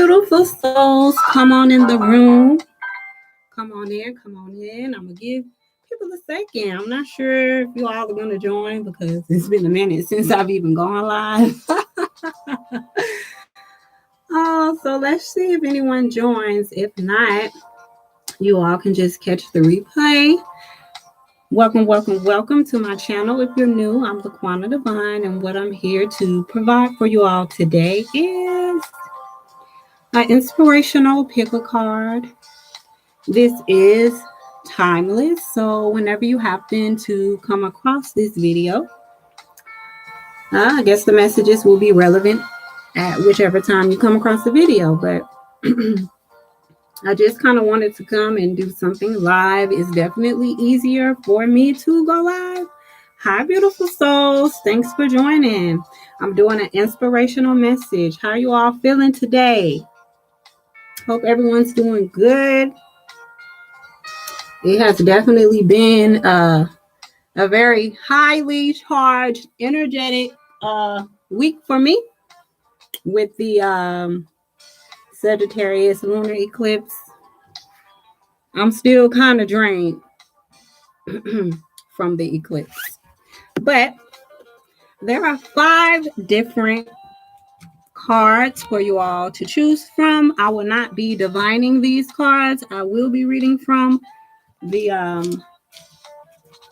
beautiful souls, come on in the room. Come on in, come on in. I'm going to give people a second. I'm not sure if you all are going to join because it's been a minute since I've even gone live. So let's see if anyone joins. If not, you all can just catch the replay. Welcome, welcome, welcome to my channel. If you're new, I'm laquannadivine, and what I'm here to provide for you all today is an inspirational pick a card. This is timeless, so whenever you happen to come across this video, I guess the messages will be relevant at whichever time you come across the video, but I just kind of wanted to come and do something live. It's definitely easier for me to go live. Hi, beautiful souls. Thanks for joining. I'm doing an inspirational message. How are you all feeling today? Hope everyone's doing good. It has definitely been a very highly charged, energetic week for me with the Sagittarius lunar eclipse. I'm still kind of drained from the eclipse. But there are 5 different cards for you all to choose from. I will not be divining these cards. I will be reading from the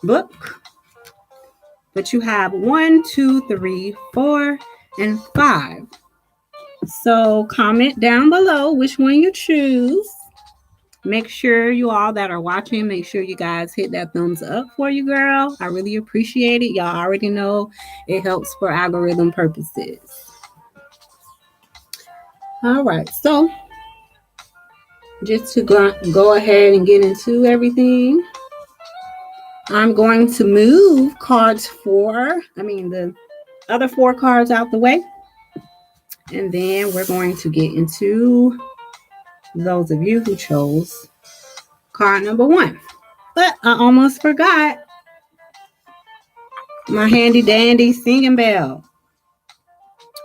book. But you have 1, 2, 3, 4, and 5. So comment down below which one you choose. Make sure you all that are watching, make sure you guys hit that thumbs up for you, girl. I really appreciate it. Y'all already know it helps for algorithm purposes. All right, so just to go ahead and get into everything, I'm going to move the other 4 cards out the way. And then we're going to get into those of you who chose card number 1. But I almost forgot my handy dandy singing bell.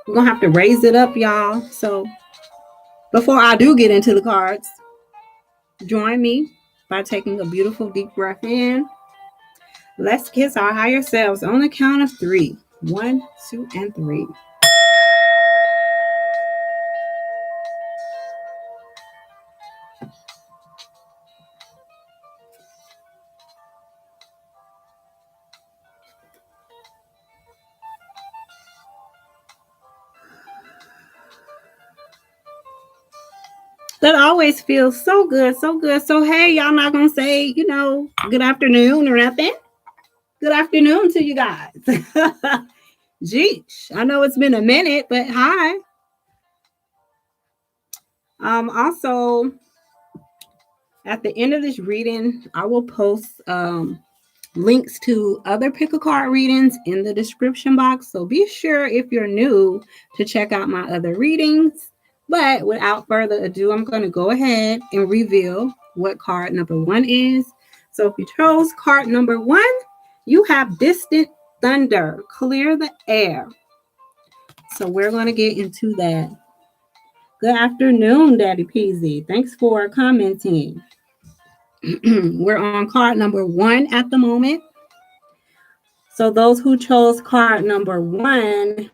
We're going to have to raise it up, y'all. So before I do get into the cards, join me by taking a beautiful deep breath in. Let's kiss our higher selves on the count of 3. 1, 2, and 3. That always feels so good, so good. So, hey, y'all not going to say, good afternoon or nothing? Good afternoon to you guys. Geesh, I know it's been a minute, but hi. Also, at the end of this reading, I will post links to other pick-a-card readings in the description box. So be sure, if you're new, to check out my other readings. But without further ado, I'm going to go ahead and reveal what card number 1 is. So if you chose card number 1, you have distant thunder, clear the air. So we're going to get into that. Good afternoon, Daddy Peasy. Thanks for commenting. We're on card number 1 at the moment. So those who chose card number 1,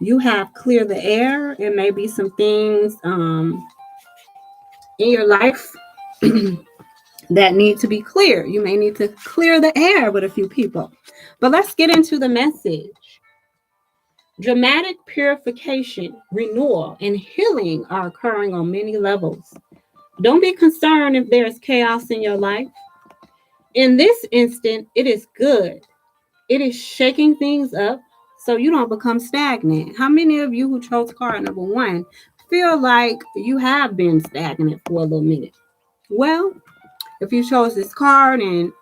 you have clear the air. It may be some things in your life that need to be clear. You may need to clear the air with a few people. But let's get into the message. Dramatic purification, renewal, and healing are occurring on many levels. Don't be concerned if there's chaos in your life. In this instant, it is good. It is shaking things up so you don't become stagnant. How many of you who chose card number 1 feel like you have been stagnant for a little minute? Well, if you chose this card and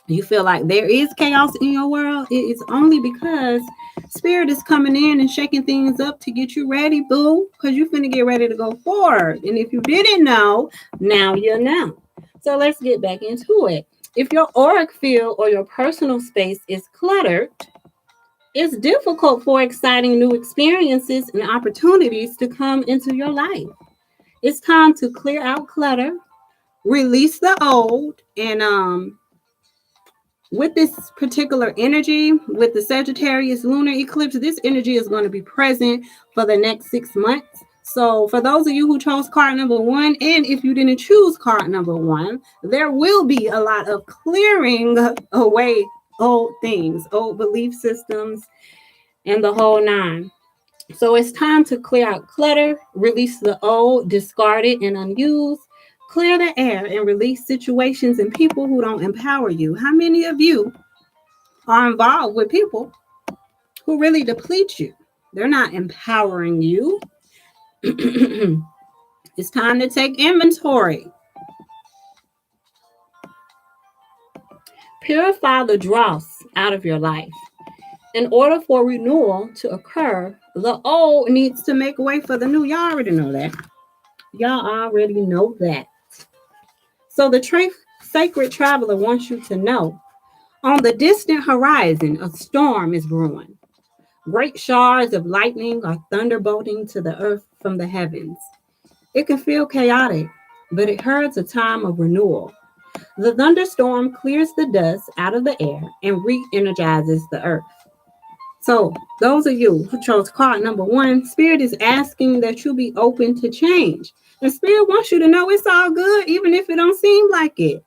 you feel like there is chaos in your world, it is only because Spirit is coming in and shaking things up to get you ready, boo, because you're finna get ready to go forward. And if you didn't know, now you know. So let's get back into it. If your auric field or your personal space is cluttered, It's difficult for exciting new experiences and opportunities to come into your life. It's time to clear out clutter, release the old, and with this particular energy, with the Sagittarius lunar eclipse, this energy is going to be present for the next 6 months. So for those of you who chose card number 1, and if you didn't choose card number 1, there will be a lot of clearing away old things, old belief systems, and the whole nine. So it's time to clear out clutter, release the old, discarded, and unused. Clear the air and release situations and people who don't empower you. How many of you are involved with people who really deplete you? They're not empowering you. It's time to take inventory. Purify the dross out of your life. In order for renewal to occur, the old needs to make way for the new. Y'all already know that. Y'all already know that. So the sacred traveler wants you to know, on the distant horizon, a storm is brewing. Great shards of lightning are thunderbolting to the earth from the heavens. It can feel chaotic, but it heralds a time of renewal. The thunderstorm clears the dust out of the air and re-energizes the earth. So those of you who chose card number 1, Spirit is asking that you be open to change. And Spirit wants you to know it's all good, even if it don't seem like it.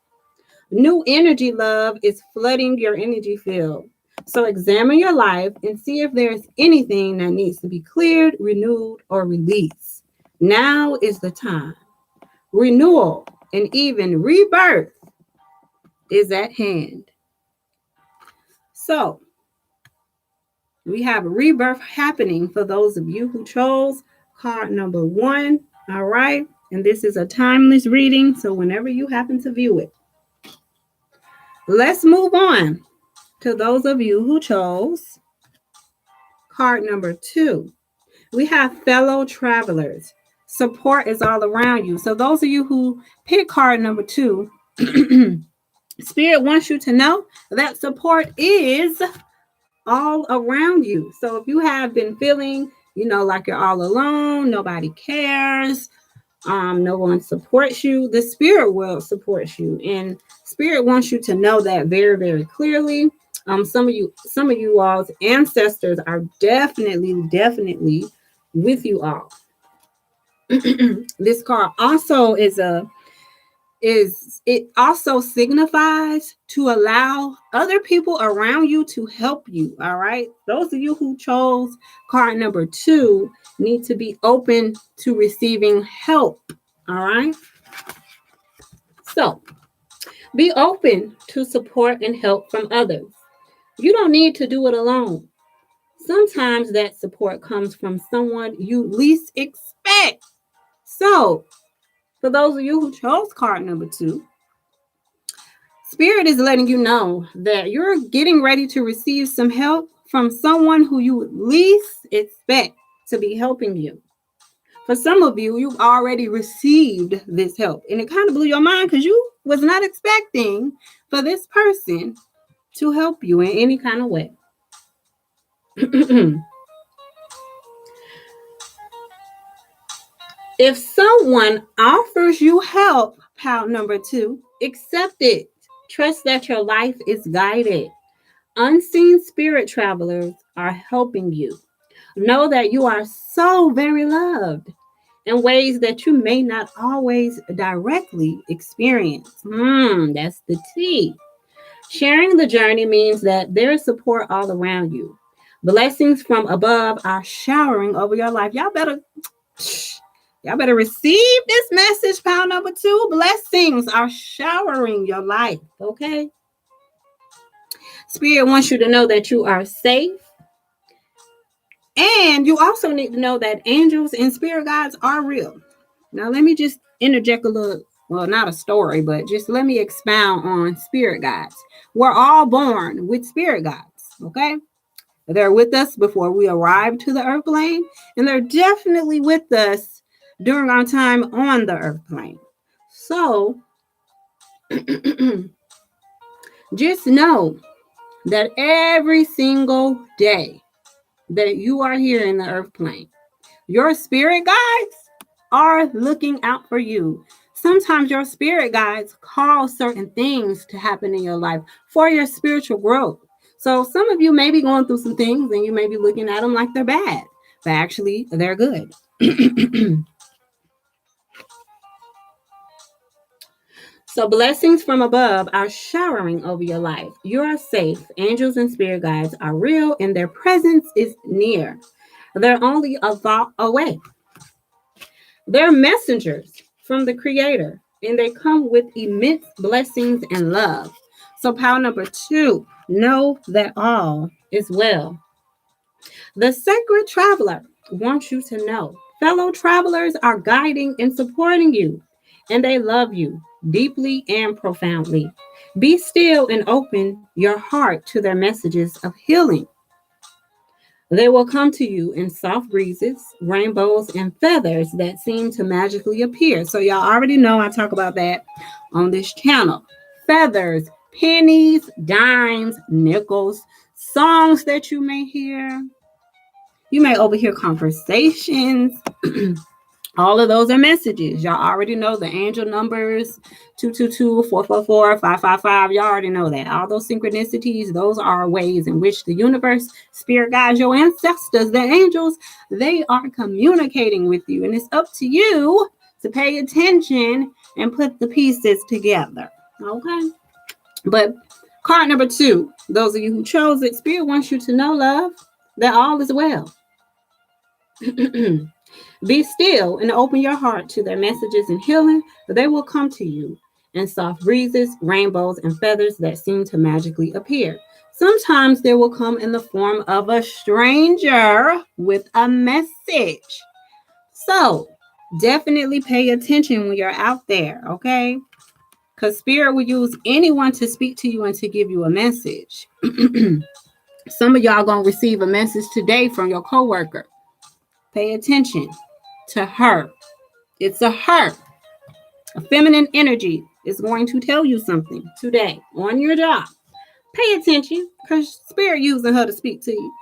New energy, love, is flooding your energy field. So examine your life and see if there's anything that needs to be cleared, renewed, or released. Now is the time. Renewal and even rebirth is at hand. So we have a rebirth happening for those of you who chose card number 1. All right. And this is a timeless reading. So whenever you happen to view it, let's move on to those of you who chose card number 2. We have fellow travelers. Support is all around you. So those of you who pick card number 2, Spirit wants you to know that support is all around you. So if you have been feeling, like you're all alone, nobody cares, no one supports you, the spirit world supports you, and Spirit wants you to know that very, very clearly. Some of you all's ancestors are definitely with you all. This card also it also signifies to allow other people around you to help you. All right. Those of you who chose card number 2 need to be open to receiving help. All right. So be open to support and help from others. You don't need to do it alone. Sometimes that support comes from someone you least expect. So for those of you who chose card number 2, Spirit is letting you know that you're getting ready to receive some help from someone who you would least expect to be helping you. For some of you, you've already received this help, and it kind of blew your mind because you was not expecting for this person to help you in any kind of way. If someone offers you help, pal number 2, accept it. Trust that your life is guided. Unseen spirit travelers are helping you. Know that you are so very loved in ways that you may not always directly experience. That's the tea. Sharing the journey means that there is support all around you. Blessings from above are showering over your life. Y'all better receive this message, pile number 2. Blessings are showering your life, okay? Spirit wants you to know that you are safe. And you also need to know that angels and spirit guides are real. Now, let me just interject a little, well, not a story, but just let me expound on spirit guides. We're all born with spirit guides, okay? They're with us before we arrive to the earth plane, and they're definitely with us during our time on the earth plane. So, just know that every single day that you are here in the earth plane, your spirit guides are looking out for you. Sometimes your spirit guides cause certain things to happen in your life for your spiritual growth. So some of you may be going through some things and you may be looking at them like they're bad, but actually they're good. So blessings from above are showering over your life. You are safe. Angels and spirit guides are real and their presence is near. They're only a thought away. They're messengers from the Creator, and they come with immense blessings and love. So, power number 2, know that all is well. The sacred traveler wants you to know fellow travelers are guiding and supporting you, and they love you deeply and profoundly. Be still and open your heart to their messages of healing. They will come to you in soft breezes, rainbows, and feathers that seem to magically appear. So, y'all already know I talk about that on this channel. Feathers, pennies, dimes, nickels, songs that you may hear. You may overhear conversations. All of those are messages. Y'all already know the angel numbers 222, 444, 555. Y'all already know that. All those synchronicities, those are ways in which the universe, spirit guides, your ancestors, the angels, they are communicating with you. And it's up to you to pay attention and put the pieces together. Okay? But card number 2, those of you who chose it, spirit wants you to know, love, that all is well. Be still and open your heart to their messages and healing. They will come to you in soft breezes, rainbows, and feathers that seem to magically appear. Sometimes they will come in the form of a stranger with a message. So definitely pay attention when you're out there, okay? Because spirit will use anyone to speak to you and to give you a message. Some of y'all going to receive a message today from your coworker. Pay attention to her. It's a her. A feminine energy is going to tell you something today on your job. Pay attention because spirit using her to speak to you.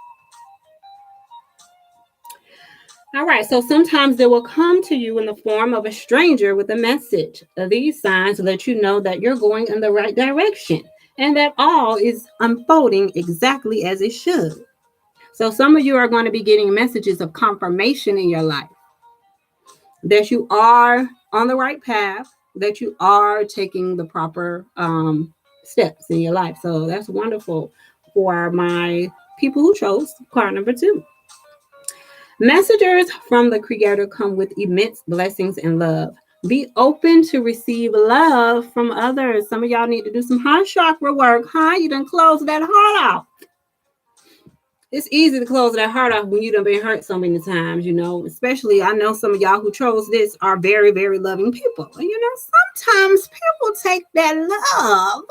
All right, so sometimes they will come to you in the form of a stranger with a message. These signs let you know that you're going in the right direction and that all is unfolding exactly as it should. So some of you are going to be getting messages of confirmation in your life that you are on the right path, that you are taking the proper steps in your life. So that's wonderful for my people who chose card number 2. Messengers from the Creator come with immense blessings and love. Be open to receive love from others. Some of y'all need to do some heart chakra work, huh? You done close that heart off. It's easy to close that heart off when you done been hurt so many times, you know. Especially, I know some of y'all who chose this are very, very loving people. And, you know, sometimes people take that love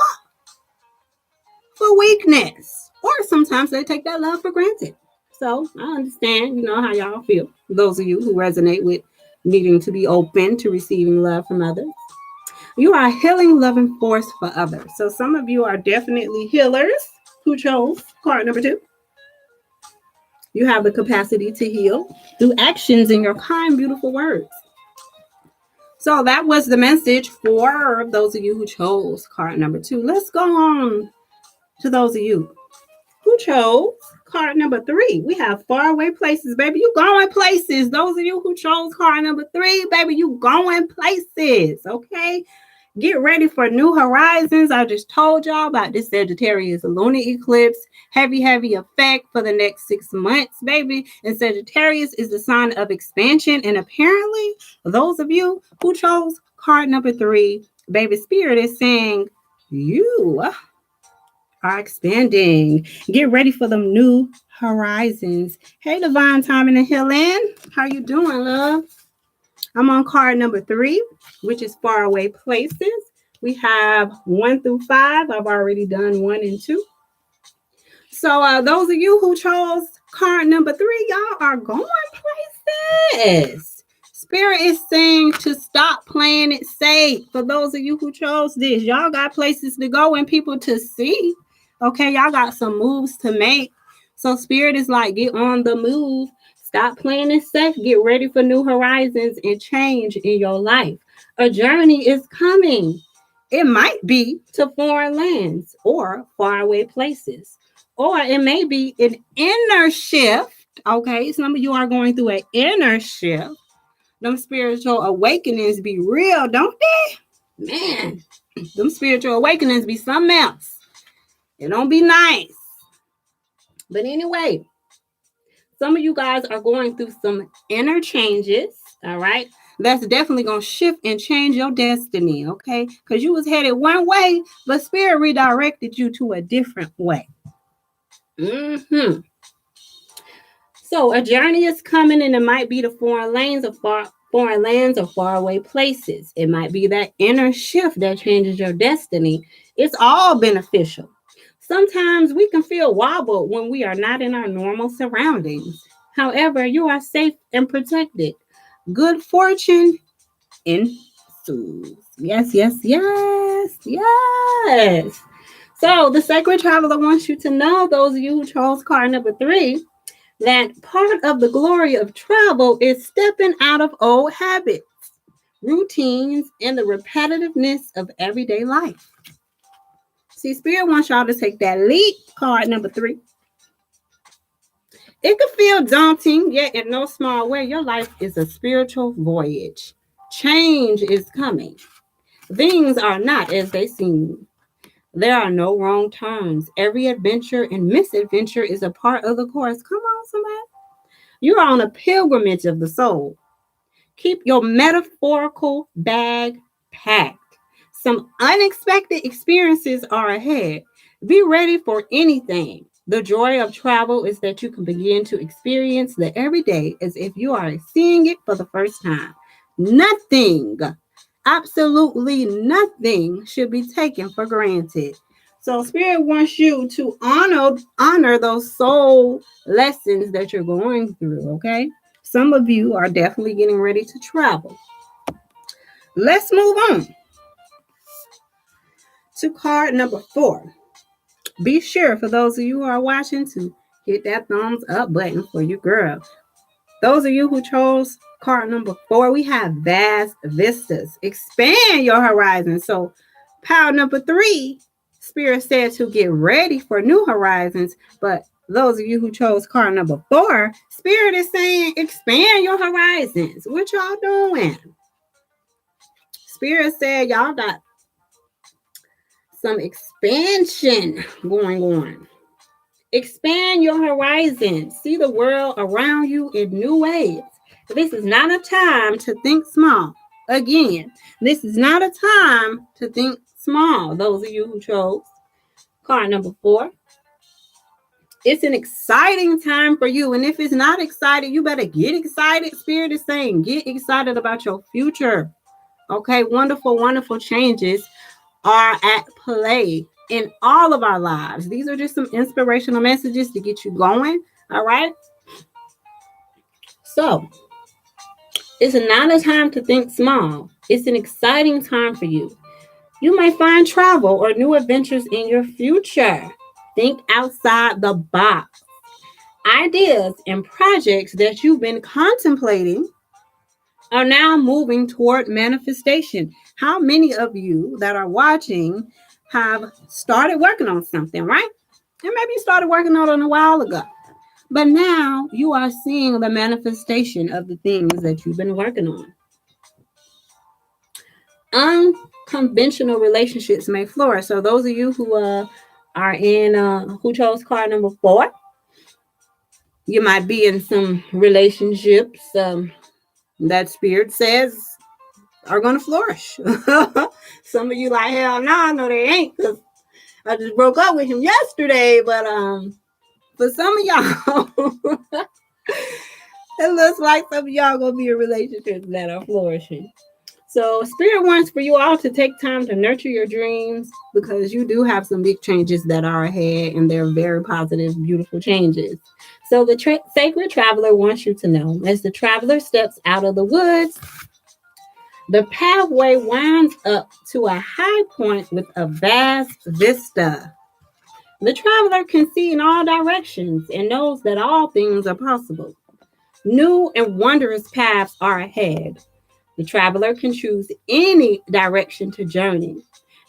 for weakness. Or sometimes they take that love for granted. So, I understand, you know, how y'all feel. Those of you who resonate with needing to be open to receiving love from others. You are a healing, loving force for others. So, some of you are definitely healers who chose card number 2. You have the capacity to heal through actions in your kind, beautiful words. So that was the message for those of you who chose card number 2. Let's go on to those of you who chose card number 3. We have faraway places, baby. You going places. Those of you who chose card number 3, baby, you going places, okay? Get ready for new horizons. I just told y'all about this Sagittarius lunar eclipse. Heavy effect for the next 6 months, baby. And Sagittarius is the sign of expansion. And apparently, those of you who chose card number 3, baby, spirit is saying you are expanding. Get ready for them new horizons. Hey, Divine Timing and Healing. How you doing, love? I'm on card number 3, which is faraway places. We have 1 through 5. I've already done 1 and 2. So those of you who chose card number 3, y'all are going places. Spirit is saying to stop playing it safe. For those of you who chose this, y'all got places to go and people to see. Okay, y'all got some moves to make. So Spirit is like, get on the move. Stop playing it safe. Get ready for new horizons and change in your life. A journey is coming. It might be to foreign lands or faraway places, or it may be an inner shift. Okay, some of you are going through an inner shift. Them spiritual awakenings be real, don't they? Man, them spiritual awakenings be something else. It don't be nice. But anyway, some of you guys are going through some inner changes, all right? That's definitely going to shift and change your destiny, okay? Because you was headed one way, but Spirit redirected you to a different way. So a journey is coming, and it might be to foreign lands or faraway places. It might be that inner shift that changes your destiny. It's all beneficial. Sometimes we can feel wobbled when we are not in our normal surroundings. However, you are safe and protected. Good fortune ensues. Yes, yes, yes, yes. So the sacred traveler wants you to know, those of you who chose card number 3, that part of the glory of travel is stepping out of old habits, routines, and the repetitiveness of everyday life. See, Spirit wants y'all to take that leap, card number 3. It can feel daunting, yet in no small way, your life is a spiritual voyage. Change is coming. Things are not as they seem. There are no wrong turns. Every adventure and misadventure is a part of the course. Come on, somebody. You're on a pilgrimage of the soul. Keep your metaphorical bag packed. Some unexpected experiences are ahead. Be ready for anything. The joy of travel is that you can begin to experience the everyday as if you are seeing it for the first time. Nothing, absolutely nothing should be taken for granted. So Spirit wants you to honor those soul lessons that you're going through, okay? Some of you are definitely getting ready to travel. Let's move on to card number 4. Be sure, for those of you who are watching, to hit that thumbs up button for you, girl. Those of you who chose card number 4, we have vast vistas. Expand your horizons. So pile number 3, Spirit said to get ready for new horizons. But those of you who chose card number 4, Spirit is saying expand your horizons. What y'all doing? Spirit said y'all got some expansion going on. Expand your horizons. See the world around you in new ways. This is not a time to think small. Again, this is not a time to think small. Those of you who chose card number 4. It's an exciting time for you. And if it's not exciting, you better get excited. Spirit is saying get excited about your future. Okay, wonderful, wonderful changes are at play in all of our lives. These are just some inspirational messages to get you going. All right. So it's not a time to think small. It's an exciting time for you. You may find travel or new adventures in your future. Think outside the box. Ideas and projects that you've been contemplating are now moving toward manifestation. How many of you that are watching have started working on something, right? And maybe you started working on it a while ago, but now you are seeing the manifestation of the things that you've been working on. Unconventional relationships may flourish. So those of you who are in who chose card number 4, you might be in some relationships that Spirit says are going to flourish. Some of you like, hell no, no they ain't, because I just broke up with him yesterday. But for some of y'all, it looks like some of y'all going to be in relationships that are flourishing. So Spirit wants for you all to take time to nurture your dreams, because you do have some big changes that are ahead, and they're very positive, beautiful changes. So the sacred traveler wants you to know, as the traveler steps out of the woods, the pathway winds up to a high point with a vast vista. The traveler can see in all directions and knows that all things are possible. New and wondrous paths are ahead. The traveler can choose any direction to journey.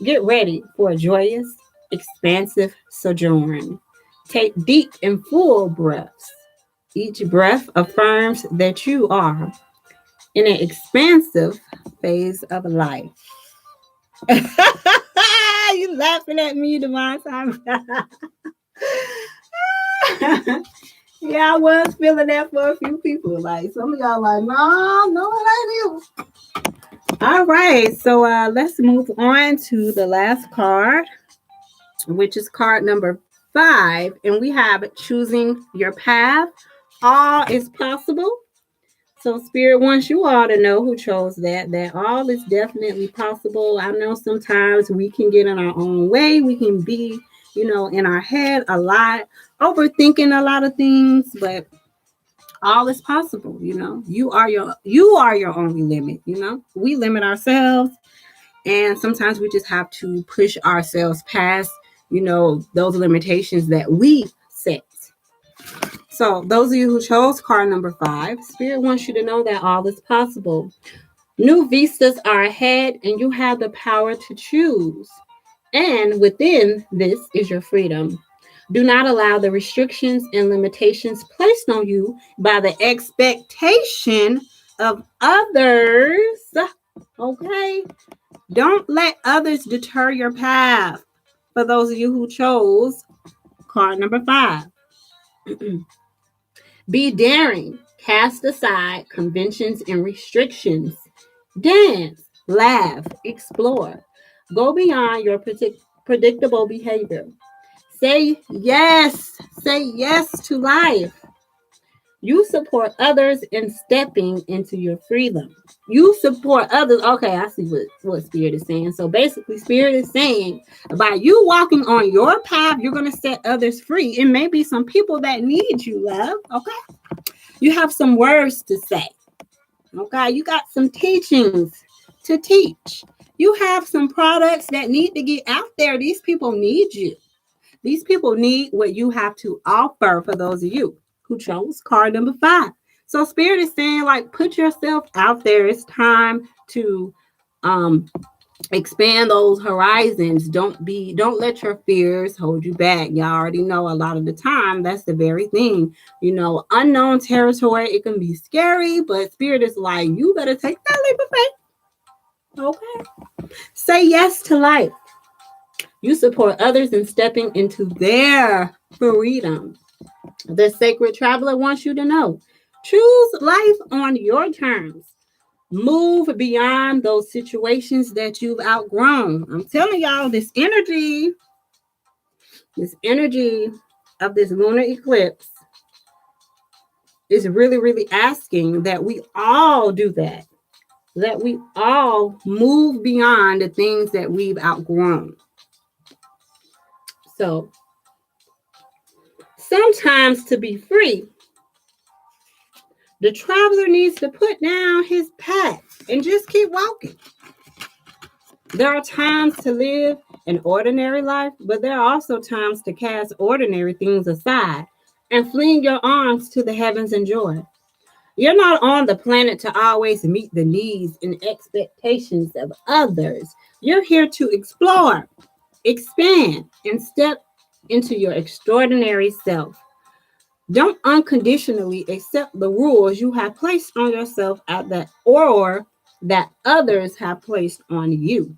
Get ready for a joyous, expansive sojourn. Take deep and full breaths. Each breath affirms that you are in an expansive phase of life. You laughing at me, Divine Time? Yeah, I was feeling that for a few people. Like some of y'all like, no, it ain't you. All right, so let's move on to the last card, which is card number 5, and we have choosing your path. All is possible. So Spirit wants you all to know who chose that all is definitely possible. I know sometimes we can get in our own way. We can be, in our head a lot, overthinking a lot of things, but all is possible. You are your only limit. We limit ourselves, and sometimes we just have to push ourselves past, those limitations that we set. So those of you who chose card number 5, Spirit wants you to know that all is possible. New vistas are ahead, and you have the power to choose. And within this is your freedom. Do not allow the restrictions and limitations placed on you by the expectation of others. Okay? Don't let others deter your path. For those of you who chose card number 5. Be daring. Cast aside conventions and restrictions. Dance, laugh, explore. Go beyond your predictable behavior. Say yes to life. You support others in stepping into your freedom. You support others. Okay, I see what Spirit is saying. So basically, Spirit is saying by you walking on your path, you're going to set others free. It may be some people that need you, love. Okay. You have some words to say. Okay. You got some teachings to teach. You have some products that need to get out there. These people need you. These people need what you have to offer. For those of you who chose card number 5. So Spirit is saying, like, put yourself out there. It's time to expand those horizons. Don't let your fears hold you back. Y'all already know a lot of the time that's the very thing. Unknown territory, it can be scary, but Spirit is like, you better take that leap of faith. Okay. Say yes to life. You support others in stepping into their freedom. The sacred traveler wants you to know. Choose life on your terms. Move beyond those situations that you've outgrown. I'm telling y'all, this energy of this lunar eclipse is really, really asking that we all do that. That we all move beyond the things that we've outgrown. So, sometimes to be free, the traveler needs to put down his pack and just keep walking. There are times to live an ordinary life, but there are also times to cast ordinary things aside and fling your arms to the heavens in joy. You're not on the planet to always meet the needs and expectations of others. You're here to explore, expand, and step into your extraordinary self. Don't unconditionally accept the rules you have placed on yourself or that others have placed on you.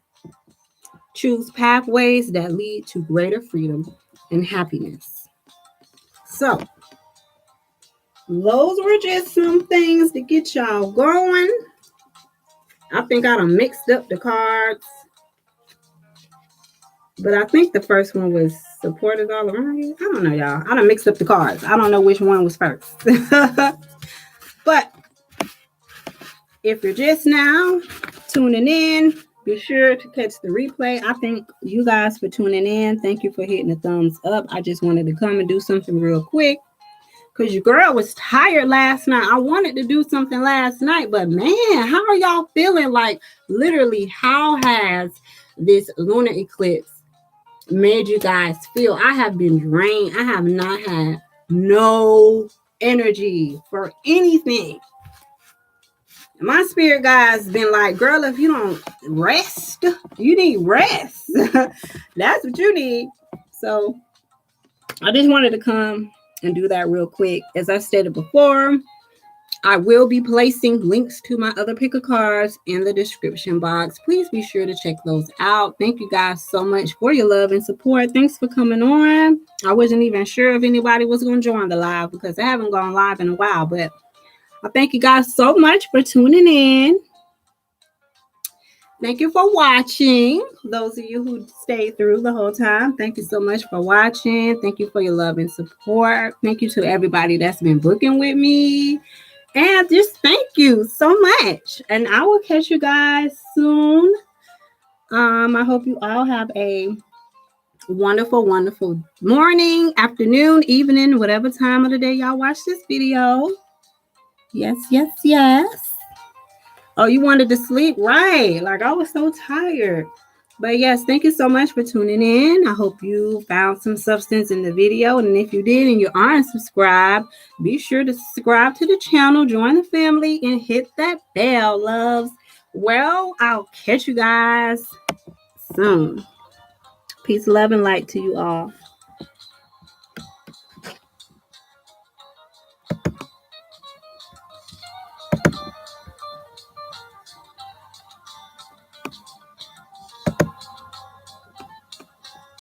Choose pathways that lead to greater freedom and happiness. So, those were just some things to get y'all going. I think I done mixed up the cards. But I think the first one was supported all around you. I don't know, y'all. I done mixed up the cards. I don't know which one was first. But if you're just now tuning in, be sure to catch the replay. I thank you guys for tuning in. Thank you for hitting the thumbs up. I just wanted to come and do something real quick because your girl was tired last night. I wanted to do something last night, but man, how are y'all feeling? Like, literally, how has this lunar eclipse made you guys feel. I have been drained. I have not had no energy for anything. My spirit guide's been like, girl, if you don't rest, you need rest. That's what you need. So I just wanted to come and do that real quick. As I stated before, I will be placing links to my other pick of cards in the description box. Please be sure to check those out. Thank you guys so much for your love and support. Thanks for coming on. I wasn't even sure if anybody was going to join the live because I haven't gone live in a while, but I thank you guys so much for tuning in. Thank you for watching. Those of you who stayed through the whole time, thank you so much for watching. Thank you for your love and support. Thank you to everybody that's been booking with me. And just thank you so much. And I will catch you guys soon. I hope you all have a wonderful, wonderful morning, afternoon, evening, whatever time of the day y'all watch this video. Yes, yes, yes. Oh, you wanted to sleep? Right. Like I was so tired. But yes, thank you so much for tuning in. I hope you found some substance in the video. And if you did and you aren't subscribed, be sure to subscribe to the channel, join the family, and hit that bell, loves. Well, I'll catch you guys soon. Peace, love, and light to you all.